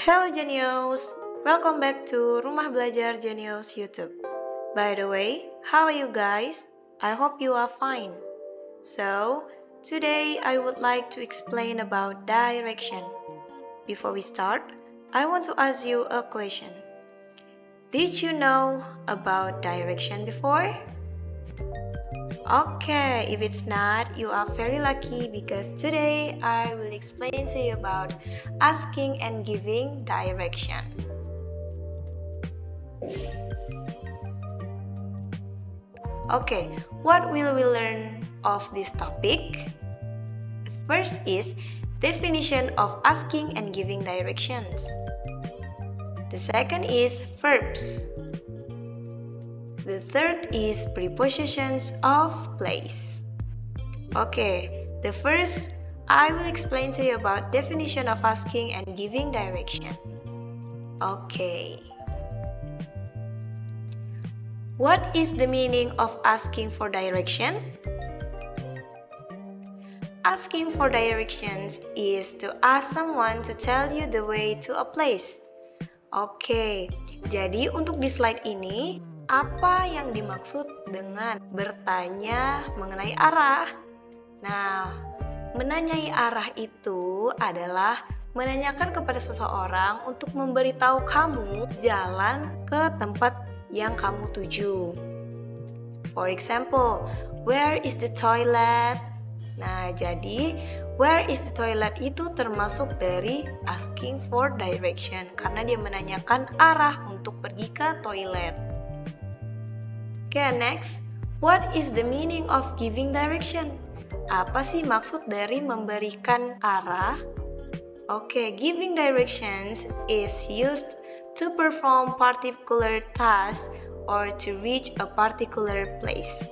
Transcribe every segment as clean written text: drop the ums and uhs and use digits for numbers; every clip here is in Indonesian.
Hello Genius, welcome back to Rumah Belajar Genius YouTube. By the way, how are you guys? I hope you are fine. So, today I would like to explain about direction. Before we start, I want to ask you a question. Did you know about direction before? Okay, if it's not, you are very lucky because today I will explain to you about asking and giving direction. Okay, what will we learn of this topic? First is definition of asking and giving directions. The second is verbs. The third is prepositions of place. Okay, the first I will explain to you about definition of asking and giving direction. Okay. What is the meaning of asking for direction? Asking for directions is to ask someone to tell you the way to a place. Oke, jadi untuk di slide ini, apa yang dimaksud dengan bertanya mengenai arah? Nah, menanyai arah itu adalah menanyakan kepada seseorang untuk memberitahu kamu jalan ke tempat yang kamu tuju. For example, where is the toilet? Nah, jadi where is the toilet itu termasuk dari asking for direction karena dia menanyakan arah untuk pergi ke toilet. Okay, next, what is the meaning of giving direction? Apa sih maksud dari memberikan arah? Okay, giving directions is used to perform particular task or to reach a particular place.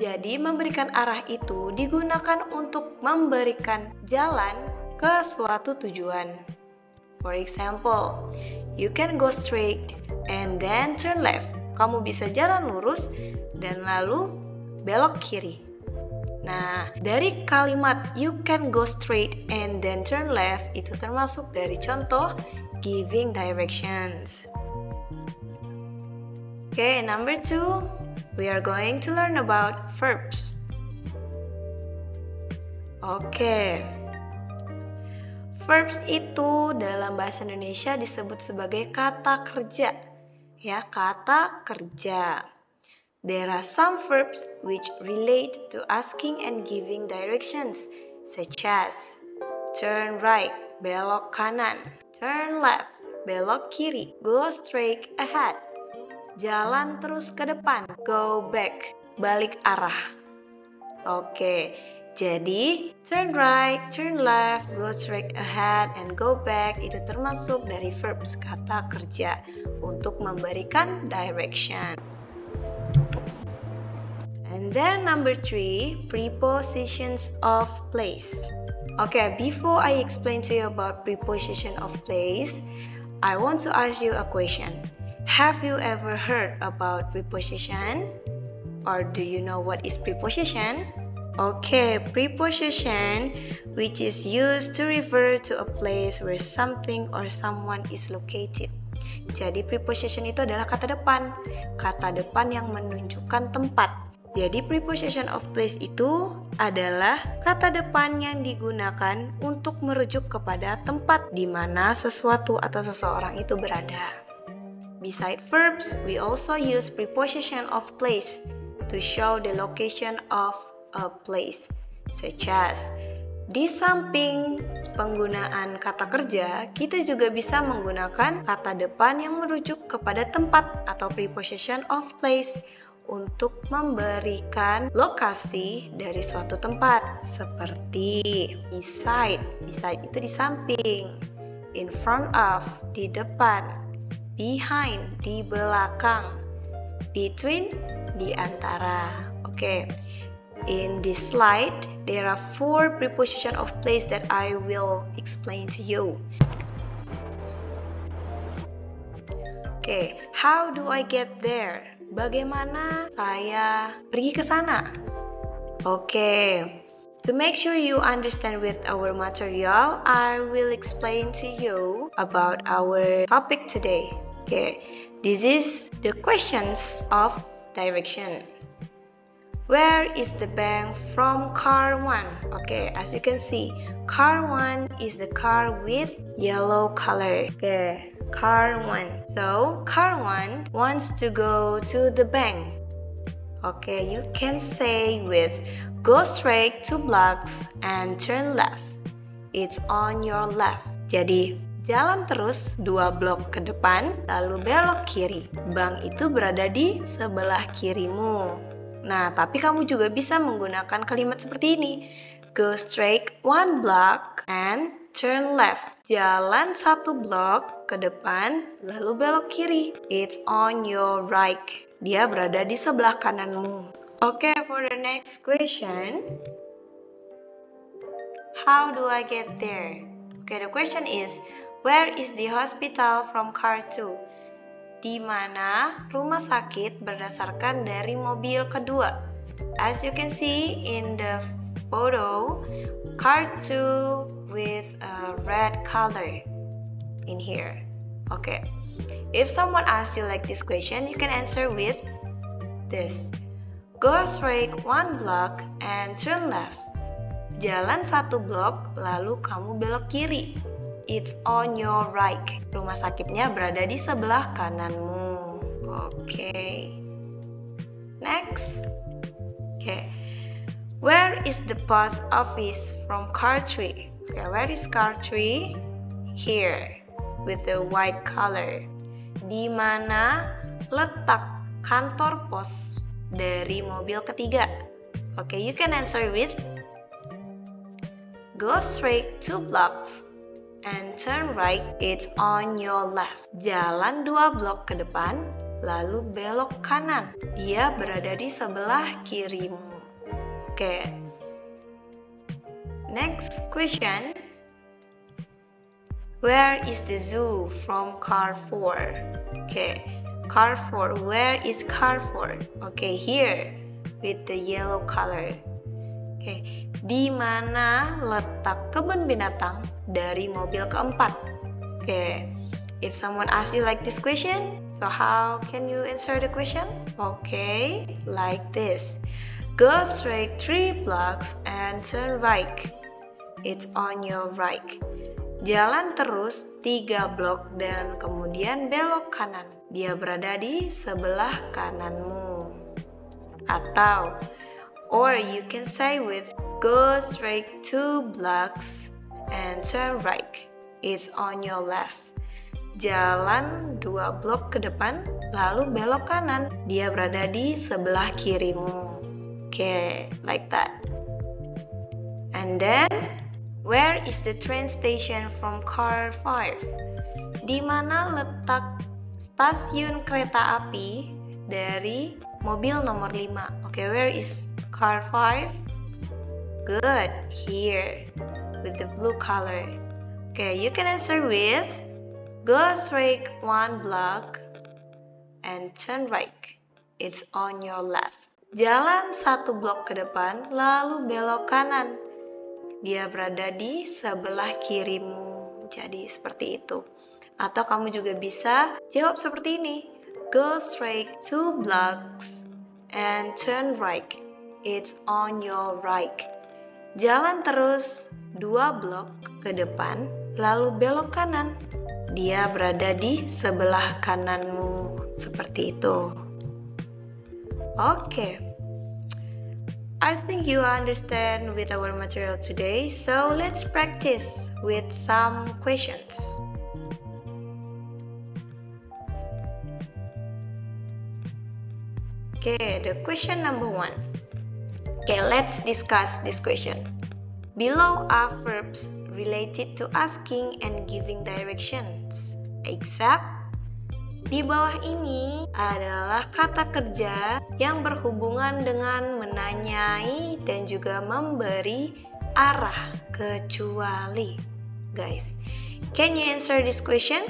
Jadi, memberikan arah itu digunakan untuk memberikan jalan ke suatu tujuan. For example, you can go straight and then turn left. Kamu bisa jalan lurus dan lalu belok kiri. Nah, dari kalimat you can go straight and then turn left itu termasuk dari contoh giving directions. Okay, number 2, we are going to learn about verbs. Okay. Verbs itu dalam bahasa Indonesia disebut sebagai kata kerja. Ya, kata kerja. There are some verbs which relate to asking and giving directions, such as turn right, belok kanan, turn left, belok kiri, go straight ahead, jalan terus ke depan, go back, balik arah. Oke, jadi turn right, turn left, go straight ahead, and go back itu termasuk dari verbs kata kerja untuk memberikan direction. And then number 3, prepositions of place. Okay, before I explain to you about preposition of place, I want to ask you a question. Have you ever heard about preposition? Or do you know what is preposition? Okay, preposition, which is used to refer to a place where something or someone is located. Jadi preposition itu adalah kata depan yang menunjukkan tempat. Jadi preposition of place itu adalah kata depan yang digunakan untuk merujuk kepada tempat di mana sesuatu atau seseorang itu berada. Beside verbs, we also use preposition of place to show the location of a place, such as di samping penggunaan kata kerja, kita juga bisa menggunakan kata depan yang merujuk kepada tempat atau preposition of place untuk memberikan lokasi dari suatu tempat, seperti beside, beside itu di samping, in front of, di depan, behind, di belakang, between, di antara. Okay. In this slide, there are 4 preposition of place that I will explain to you. Okay, how do I get there? Bagaimana saya pergi ke sana? Okay, To make sure you understand with our material, I will explain to you about our topic today. Okay, this is the questions of direction. Where is the bank from car 1? Okay, as you can see, car 1 is the car with yellow color. Okay, car 1. So, car 1 wants to go to the bank. Okay, you can say with go straight 2 blocks and turn left. It's on your left. Jadi, jalan terus 2 blok ke depan, lalu belok kiri. Bank itu berada di sebelah kirimu. Nah, tapi kamu juga bisa menggunakan kalimat seperti ini. Go straight 1 block and turn left. Jalan 1 blok ke depan, lalu belok kiri. It's on your right. Dia berada di sebelah kananmu. Okay, for the next question. How do I get there? Okay, the question is, where is the hospital from car 2? Di mana rumah sakit berdasarkan dari mobil kedua. As you can see in the photo, car 2 with a red color in here. Okay, if someone asks you like this question, you can answer with this. Go straight 1 block and turn left. Jalan 1 blok, lalu kamu belok kiri. It's on your right. Rumah sakitnya berada di sebelah kananmu. Okay. Next. Okay. Where is the post office from car 3? Okay, where is car 3? Here, with the white color. Di mana letak kantor pos dari mobil ketiga? Okay, you can answer with go straight 2 blocks and turn right, it's on your left. Jalan 2 blok ke depan, lalu belok kanan. Dia berada di sebelah kirimu. Okay. Next question. Where is the zoo from car 4? Okay. Car 4. Where is car 4? Okay, here with the yellow color. Okay. Di mana letak kebun binatang dari mobil keempat? Okay, if someone asks you like this question, so how can you answer the question? Okay, like this. Go straight 3 blocks and turn right. It's on your right. Jalan terus 3 blok dan kemudian belok kanan. Dia berada di sebelah kananmu. Atau, or you can say with go straight 2 blocks and turn right. It's on your left. Jalan 2 blok ke depan, lalu belok kanan. Dia berada di sebelah kirimu. Okay, like that. And then, where is the train station from car 5? Di mana letak stasiun kereta api dari mobil nomor 5? Okay, where is car 5? Good, here with the blue color. Okay, you can answer with go straight 1 block and turn right. It's on your left. Jalan 1 blok ke depan, lalu belok kanan. Dia berada di sebelah kirimu. Jadi seperti itu. Atau kamu juga bisa jawab seperti ini. Go straight 2 blocks and turn right. It's on your right. Jalan terus 2 blok ke depan, lalu belok kanan. Dia berada di sebelah kananmu. Seperti itu. Okay. I think you understand with our material today, so let's practice with some questions. Okay, the question number 1. Okay, let's discuss this question. Below are verbs related to asking and giving directions, except di bawah ini adalah kata kerja yang berhubungan dengan menanyai dan juga memberi arah, kecuali. Guys, can you answer this question?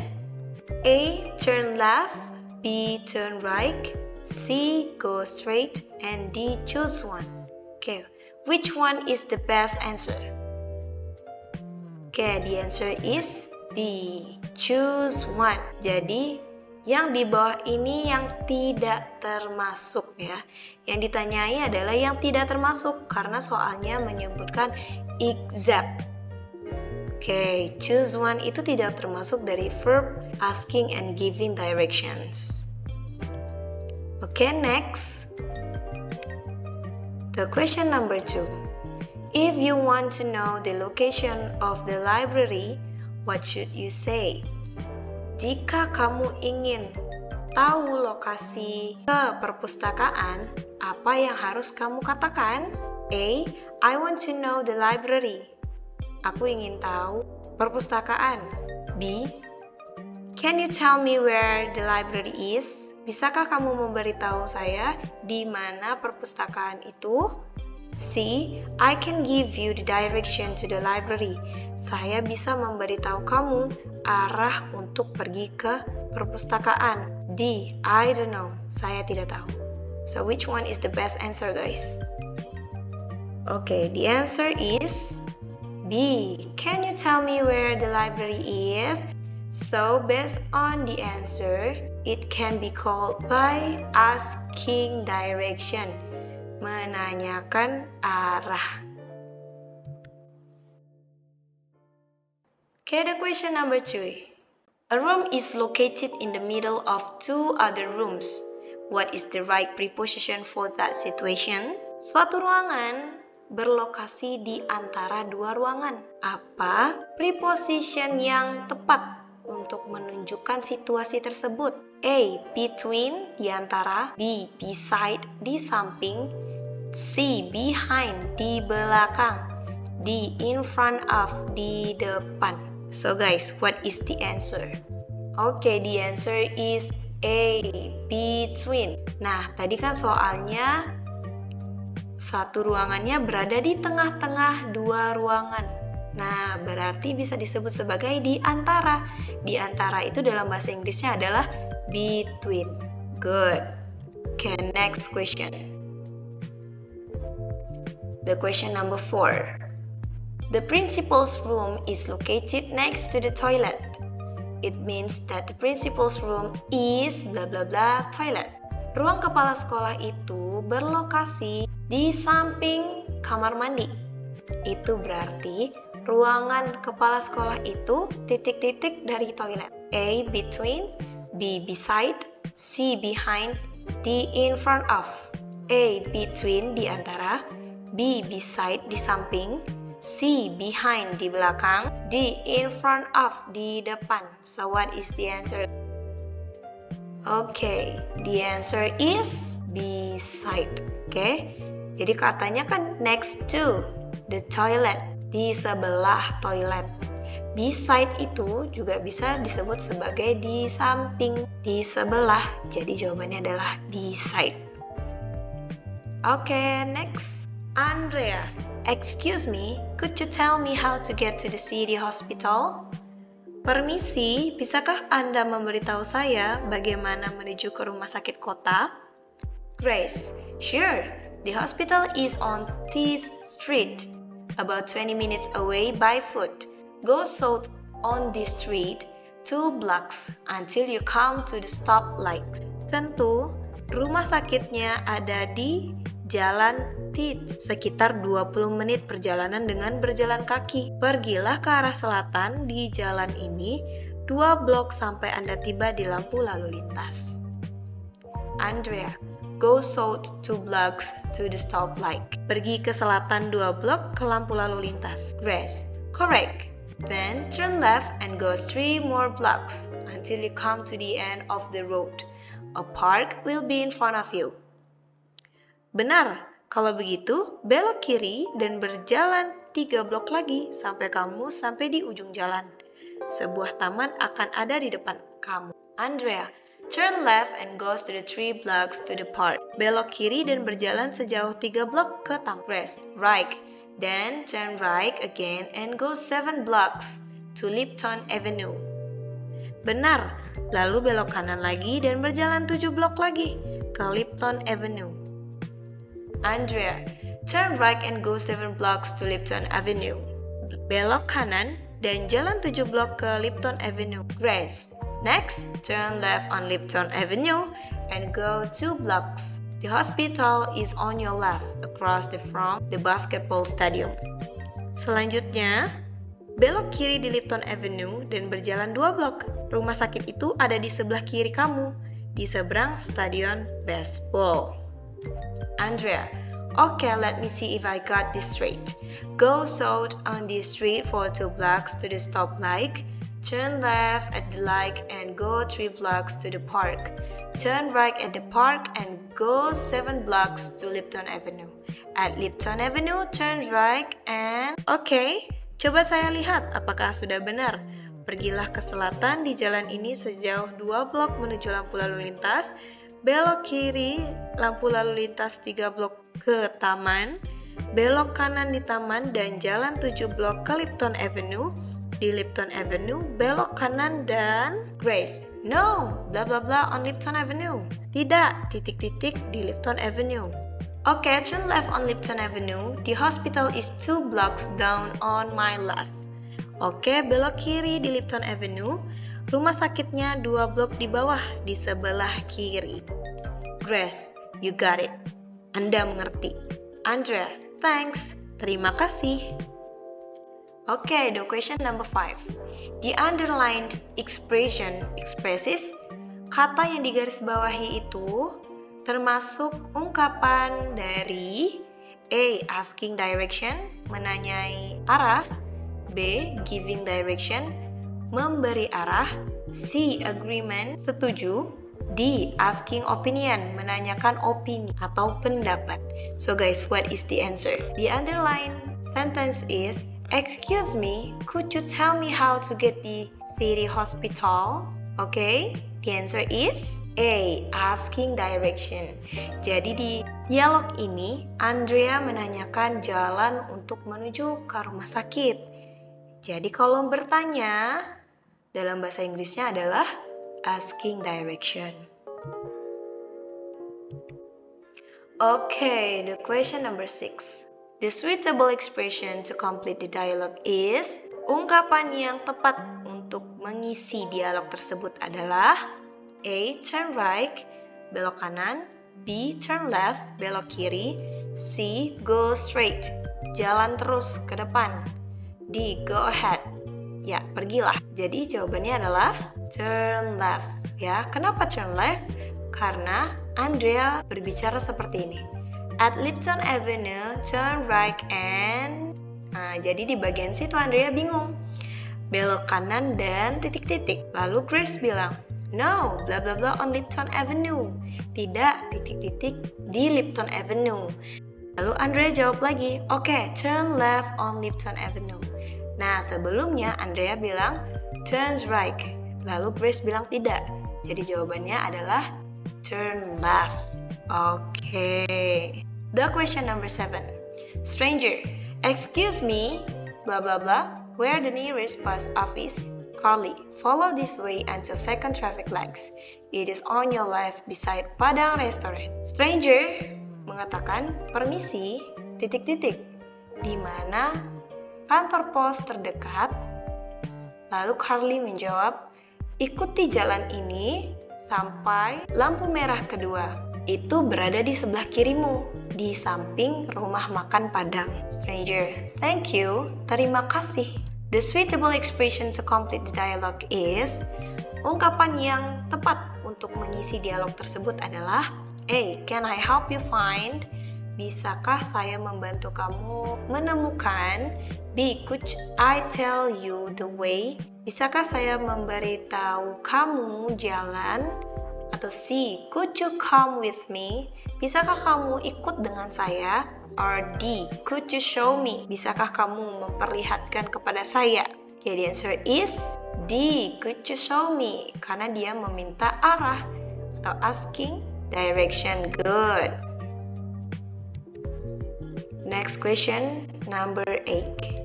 A. Turn left, B. Turn right, C. Go straight, and D. Choose one. Okay, Which one is the best answer? Okay, the answer is B. Choose one. Jadi, yang di bawah ini yang tidak termasuk ya. Yang ditanyai adalah yang tidak termasuk karena soalnya menyebutkan except. Okay, choose one itu tidak termasuk dari verb asking and giving directions. Okay, next. The question number 2. If you want to know the location of the library, what should you say? Jika kamu ingin tahu lokasi ke perpustakaan, apa yang harus kamu katakan? A. I want to know the library. Aku ingin tahu perpustakaan. B. Can you tell me where the library is? Bisakah kamu memberitahu saya di mana perpustakaan itu? C. I can give you the direction to the library. Saya bisa memberitahu kamu arah untuk pergi ke perpustakaan. D. I don't know. Saya tidak tahu. So which one is the best answer, guys? Okay, the answer is B. Can you tell me where the library is? So based on the answer, it can be called by asking direction. Menanyakan arah. Okay, the question number 3. A room is located in the middle of two other rooms. What is the right preposition for that situation? Suatu ruangan berlokasi di antara dua ruangan. Apa preposition yang tepat untuk menunjukkan situasi tersebut? A. Between, di antara. B. Beside, di samping. C. Behind, di belakang. D. In front of, di depan. So guys, what is the answer? Okay, the answer is A. Between. Nah, tadi kan soalnya satu ruangannya berada di tengah-tengah dua ruangan. Nah, berarti bisa disebut sebagai di antara. Di antara itu dalam bahasa Inggrisnya adalah between. Good. Okay, next question. The question number 4. The principal's room is located next to the toilet. It means that the principal's room is blah blah blah toilet. Ruang kepala sekolah itu berlokasi di samping kamar mandi. Itu berarti ruangan kepala sekolah itu titik-titik dari toilet. A. Between, B. Beside, C. Behind, D. In front of. A. Between, di antara. B. Beside, di samping. C. Behind, di belakang. D. In front of, di depan. So what is the answer? Okay, the answer is beside. Okay, jadi katanya kan next to the toilet, di sebelah toilet. Beside itu juga bisa disebut sebagai di samping, di sebelah. Jadi jawabannya adalah beside. Okay, next. Andrea, excuse me, could you tell me how to get to the city hospital? Permisi, bisakah Anda memberitahu saya bagaimana menuju ke rumah sakit kota? Grace, sure. The hospital is on 10th Street, about 20 minutes away by foot. Go south on this street 2 blocks until you come to the stoplight. Tentu, rumah sakitnya ada di Jalan Tit, sekitar 20 menit perjalanan dengan berjalan kaki. Pergilah ke arah selatan di jalan ini 2 blok sampai Anda tiba di lampu lalu lintas. Andrea, go south 2 blocks to the stoplight. Pergi ke selatan 2 blok ke lampu lalu lintas. Grace, correct. Then turn left and go 3 more blocks until you come to the end of the road. A park will be in front of you. Benar, kalau begitu belok kiri dan berjalan 3 blok lagi sampai kamu sampai di ujung jalan. Sebuah taman akan ada di depan kamu. Andrea, turn left and goes to the 3 blocks to the park. Belok kiri dan berjalan sejauh 3 blok ke taman. Grace, right. Then turn right again and go 7 blocks to Lipton Avenue. Benar, lalu belok kanan lagi dan berjalan 7 blok lagi ke Lipton Avenue. Andrea, Turn right and go 7 blocks to Lipton Avenue. Belok kanan dan jalan 7 blok ke Lipton Avenue. Grace. Next, turn left on Lipton Avenue and go 2 blocks. The hospital is on your left, across from the basketball stadium. Selanjutnya, belok kiri di Lipton Avenue dan berjalan 2 blok. Rumah sakit itu ada di sebelah kiri kamu, di seberang stadion baseball. Andrea. Okay, let me see if I got this straight. Go south on this street for 2 blocks to the stoplight. Turn left at the light and go 3 blocks to the park. Turn right at the park and go 7 blocks to Lipton Avenue. At Lipton Avenue, turn right and... Okay, coba saya lihat apakah sudah benar. Pergilah ke selatan di jalan ini sejauh 2 blok menuju lampu lalu lintas. Belok kiri, lampu lalu lintas 3 blok ke taman. Belok kanan di taman dan jalan 7 blok ke Lipton Avenue. Di Lipton Avenue, belok kanan dan... Grace. No, bla bla bla on Lipton Avenue. Tidak, titik-titik di Lipton Avenue. Okay, turn left on Lipton Avenue. The hospital is 2 blocks down on my left. Oke, belok kiri di Lipton Avenue. Rumah sakitnya 2 blok di bawah, di sebelah kiri. Grace, you got it. Anda mengerti. Andrea, thanks. Terima kasih. Okay, the question number 5. The underlined expression expresses kata yang digarisbawahi itu termasuk ungkapan dari A. Asking direction, menanyai arah. B. Giving direction, memberi arah. C. Agreement, setuju. D. Asking opinion, menanyakan opini atau pendapat. So guys, what is the answer? The underlined sentence is, excuse me, could you tell me how to get the city hospital? Okay, the answer is A. Asking direction. Jadi di dialog ini, Andrea menanyakan jalan untuk menuju ke rumah sakit. Jadi kalau bertanya, dalam bahasa Inggrisnya adalah asking direction. Okay, the question number 6. The suitable expression to complete the dialogue is, ungkapan yang tepat untuk mengisi dialog tersebut adalah A. Turn right, belok kanan. B. Turn left, belok kiri. C. Go straight, jalan terus ke depan. D. Go ahead, ya pergilah. Jadi jawabannya adalah turn left. Ya, kenapa turn left? Karena Andrea berbicara seperti ini. At Lipton Avenue, turn right and... Nah, jadi di bagian situ Andrea bingung. Belok kanan dan titik-titik. Lalu Grace bilang, no, bla bla bla on Lipton Avenue. Tidak, titik-titik di Lipton Avenue. Lalu Andrea jawab lagi, okay, turn left on Lipton Avenue. Nah, sebelumnya Andrea bilang, turns right. Lalu Grace bilang tidak. Jadi jawabannya adalah turn left. Okay. The question number 7. Stranger, excuse me, blah blah blah, where the nearest post office? Carly, follow this way until second traffic lights. It is on your left beside Padang Restaurant. Stranger mengatakan, permisi, titik-titik, di mana kantor pos terdekat? Lalu Carly menjawab, ikuti jalan ini sampai lampu merah kedua. Itu berada di sebelah kirimu, di samping rumah makan Padang. Stranger, thank you, terima kasih. The suitable expression to complete the dialogue is, ungkapan yang tepat untuk mengisi dialog tersebut adalah A. Can I help you find? Bisakah saya membantu kamu menemukan? B. Could I tell you the way? Bisakah saya memberitahu kamu jalan? Atau C. Could you come with me? Bisakah kamu ikut dengan saya? Or D. Could you show me? Bisakah kamu memperlihatkan kepada saya? Okay, the answer is D. Could you show me? Karena dia meminta arah atau asking direction. Good. Next question, number 8.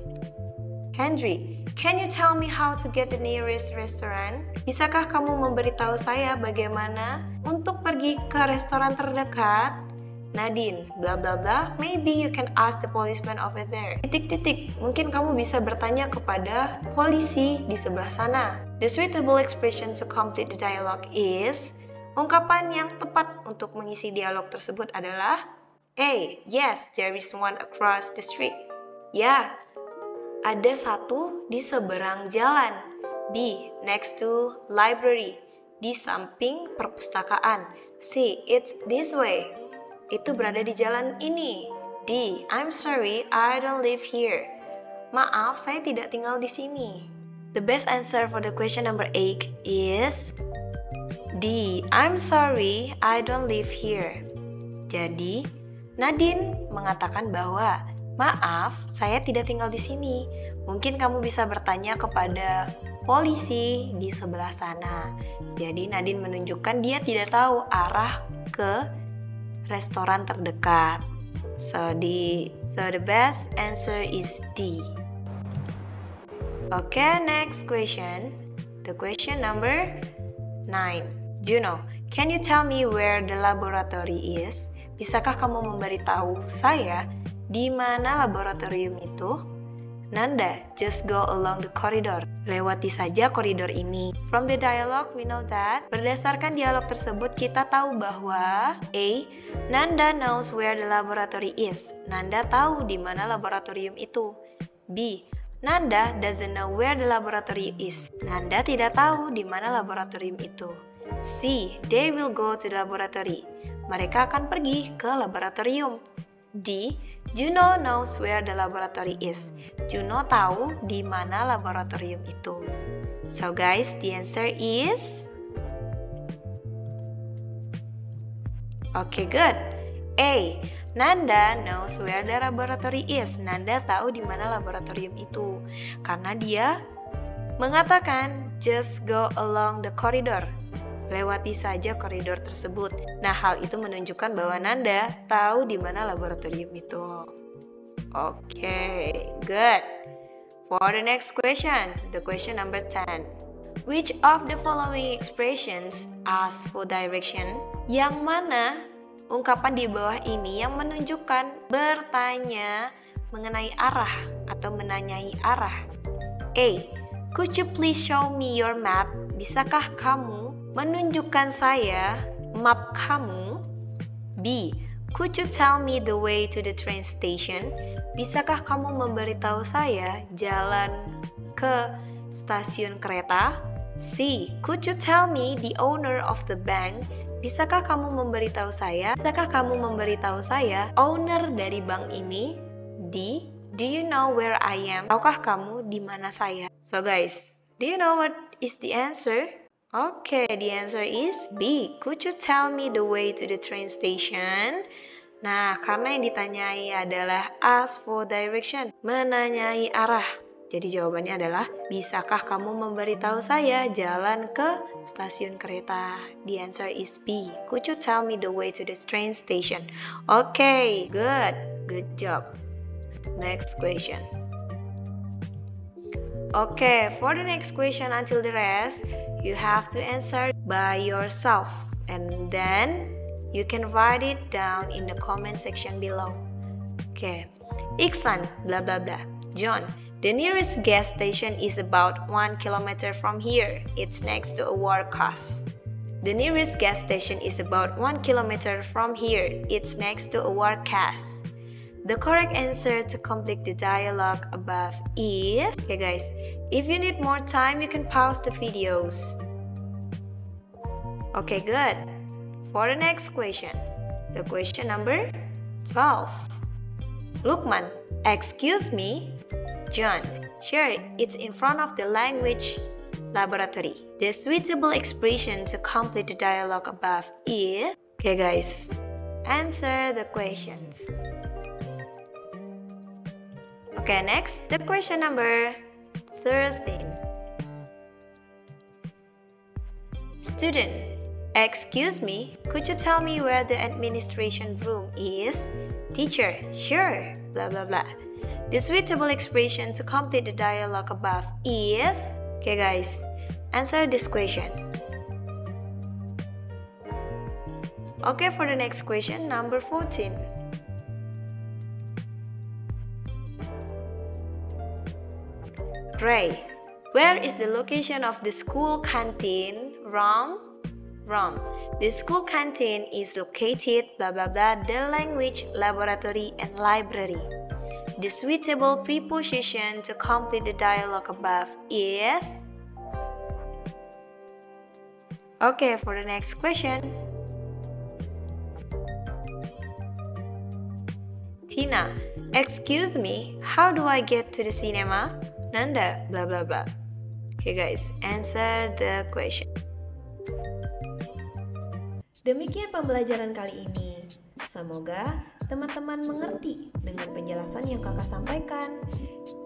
Henry, can you tell me how to get the nearest restaurant? Bisakah kamu memberitahu saya bagaimana untuk pergi ke restoran terdekat? Nadine, blah blah blah, maybe you can ask the policeman over there. Titik-titik, mungkin kamu bisa bertanya kepada polisi di sebelah sana. The suitable expression to complete the dialogue is, ungkapan yang tepat untuk mengisi dialog tersebut adalah A. Yes, there is one across the street. Ya, ada satu di seberang jalan. B. Next to library, di samping perpustakaan. C. It's this way, itu berada di jalan ini. D. I'm sorry, I don't live here. Maaf, saya tidak tinggal di sini. The best answer for the question number 8 is D. I'm sorry, I don't live here. Jadi, Nadine mengatakan bahwa maaf, saya tidak tinggal di sini. Mungkin kamu bisa bertanya kepada polisi di sebelah sana. Jadi, Nadine menunjukkan dia tidak tahu arah ke restoran terdekat. So the best answer is D. Okay, next question. The question number 9. Juno, can you tell me where the laboratory is? Bisakah kamu memberitahu saya di mana laboratorium itu? Nanda, just go along the corridor. Lewati saja koridor ini. From the dialogue, we know that berdasarkan dialog tersebut kita tahu bahwa A. Nanda knows where the laboratory is. Nanda tahu di mana laboratorium itu. B. Nanda doesn't know where the laboratory is. Nanda tidak tahu di mana laboratorium itu. C. They will go to the laboratory. Mereka akan pergi ke laboratorium. D. Juno knows where the laboratory is. Juno tahu di mana laboratorium itu. So guys, the answer is okay, good. A. Nanda knows where the laboratory is. Nanda tahu di mana laboratorium itu karena dia mengatakan just go along the corridor. Lewati saja koridor tersebut. Nah, hal itu menunjukkan bahwa Nanda tahu di mana laboratorium itu. Okay, good. For the next question, the question number 10. Which of the following expressions ask for direction? Yang mana ungkapan di bawah ini yang menunjukkan bertanya mengenai arah atau menanyai arah? A. Could you please show me your map? Bisakah kamu menunjukkan saya map kamu? B. Could you tell me the way to the train station? Bisakah kamu memberitahu saya jalan ke stasiun kereta? C. Could you tell me the owner of the bank? Bisakah kamu memberitahu saya? Bisakah kamu memberitahu saya owner dari bank ini? D. Do you know where I am? Tahukah kamu di mana saya? So guys, do you know what is the answer? Okay, the answer is B. Could you tell me the way to the train station? Nah, karena yang ditanyai adalah ask for direction, menanyai arah. Jadi jawabannya adalah, bisakah kamu memberitahu saya jalan ke stasiun kereta? The answer is B. Could you tell me the way to the train station? Okay, good. Good job. Next question. Okay, for the next question until the rest, you have to answer by yourself. And then, you can write it down in the comment section below. Okay, Iksan, blah blah blah. John, the nearest gas station is about 1 kilometer from here. It's next to a workhouse. The nearest gas station is about 1 kilometer from here. It's next to a workhouse. The correct answer to complete the dialogue above is... Okay guys, if you need more time, you can pause the videos. Okay, good. For the next question, the question number 12. Lukman, excuse me. John, sure, it's in front of the language laboratory. The suitable expression to complete the dialogue above is... Okay guys, answer the questions. Okay, next, the question number 13. Student, excuse me, could you tell me where the administration room is? Teacher, sure, blah blah blah. The suitable expression to complete the dialogue above is... Okay guys, answer this question. Okay, for the next question, number 14. Ray, where is the location of the school canteen? Wrong. The school canteen is located blah blah blah the language laboratory and library. The suitable preposition to complete the dialogue above is... Okay, for the next question. Tina, excuse me, how do I get to the cinema? Nanda, blah blah blah. Okay guys, answer the question. Demikian pembelajaran kali ini. Semoga teman-teman mengerti dengan penjelasan yang kakak sampaikan.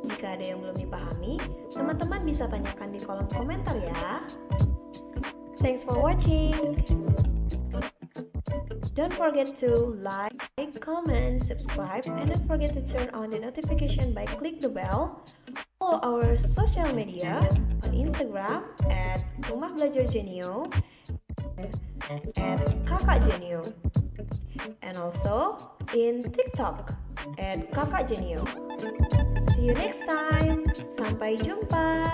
Jika ada yang belum dipahami, teman-teman bisa tanyakan di kolom komentar ya. Thanks for watching. Don't forget to like, comment, subscribe, and don't forget to turn on the notification by click the bell. Follow our social media on Instagram at Rumah Belajar Jenio at Kakak Jenio, and also in TikTok at Kakak Jenio. See you next time. Sampai jumpa.